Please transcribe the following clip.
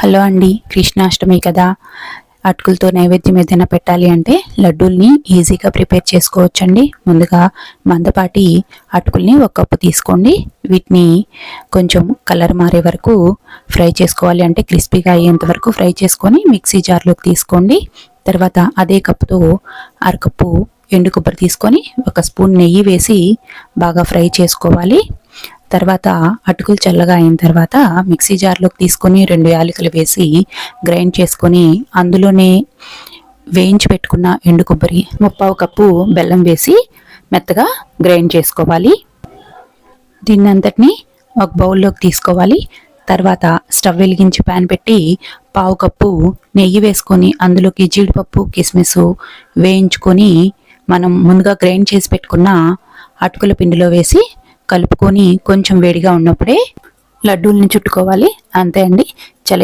Hello అండి, కృష్ణాష్టమి కదా. అటుకులతో నైవేద్యం ఏదైనా పెట్టాలి అంటే లడ్డూల్ని ఈజీగా ప్రిపేర్ చేసుకోవచ్చండి. ముందుగా మందపాటి అటుకుల్ని ఒక కప్పు తీసుకోండి. వీటిని కొంచెం కలర్ మారే వరకు ఫ్రై చేసుకోవాలి, అంటే క్రిస్పీగా అయ్యేంత వరకు ఫ్రై చేసుకొని మిక్సీ జార్లోకి తీసుకోండి. తర్వాత అదే కప్పుతో అరకప్పు ఎండు కొబ్బరి తీసుకొని ఒక స్పూన్ నెయ్యి వేసి బాగా ఫ్రై చేసుకోవాలి. తర్వాత అటుకులు చల్లగా అయిన తర్వాత మిక్సీ జార్లోకి తీసుకొని 2 యాలకులు వేసి గ్రైండ్ చేసుకొని అందులోనే వేయించి పెట్టుకున్న ఎండు కొబ్బరి 3/4 కప్పు బెల్లం వేసి మెత్తగా గ్రైండ్ చేసుకోవాలి. దీన్నంతటిని ఒక బౌల్లోకి తీసుకోవాలి. తర్వాత స్టవ్ వెలిగించి ప్యాన్ పెట్టి 1/4 కప్పు నెయ్యి వేసుకొని అందులోకి జీడిపప్పు కిస్మిస్ వేయించుకొని మనం ముందుగా గ్రైండ్ చేసి పెట్టుకున్న అటుకుల పిండిలో వేసి కలుపుకొని కొంచెం వేడిగా ఉన్నప్పుడే లడ్డూల్ని చుట్టుకోవాలి. అంతే అండి, చాలా